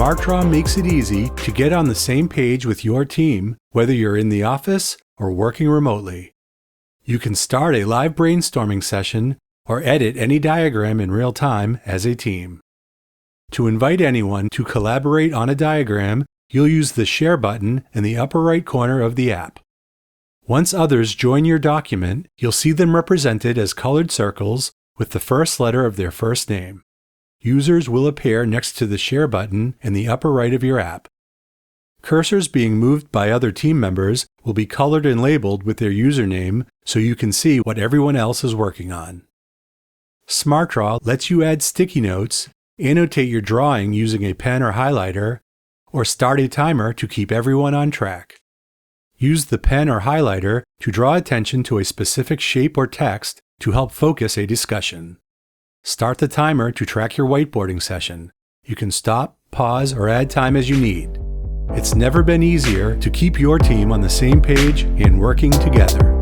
SmartDraw makes it easy to get on the same page with your team, whether you're in the office or working remotely. You can start a live brainstorming session or edit any diagram in real time as a team. To invite anyone to collaborate on a diagram, you'll use the Share button in the upper right corner of the app. Once others join your document, you'll see them represented as colored circles with the first letter of their first name. Users will appear next to the Share button in the upper right of your app. Cursors being moved by other team members will be colored and labeled with their username so you can see what everyone else is working on. SmartDraw lets you add sticky notes, annotate your drawing using a pen or highlighter, or start a timer to keep everyone on track. Use the pen or highlighter to draw attention to a specific shape or text to help focus a discussion. Start the timer to track your whiteboarding session. You can stop, pause, or add time as you need. It's never been easier to keep your team on the same page and working together.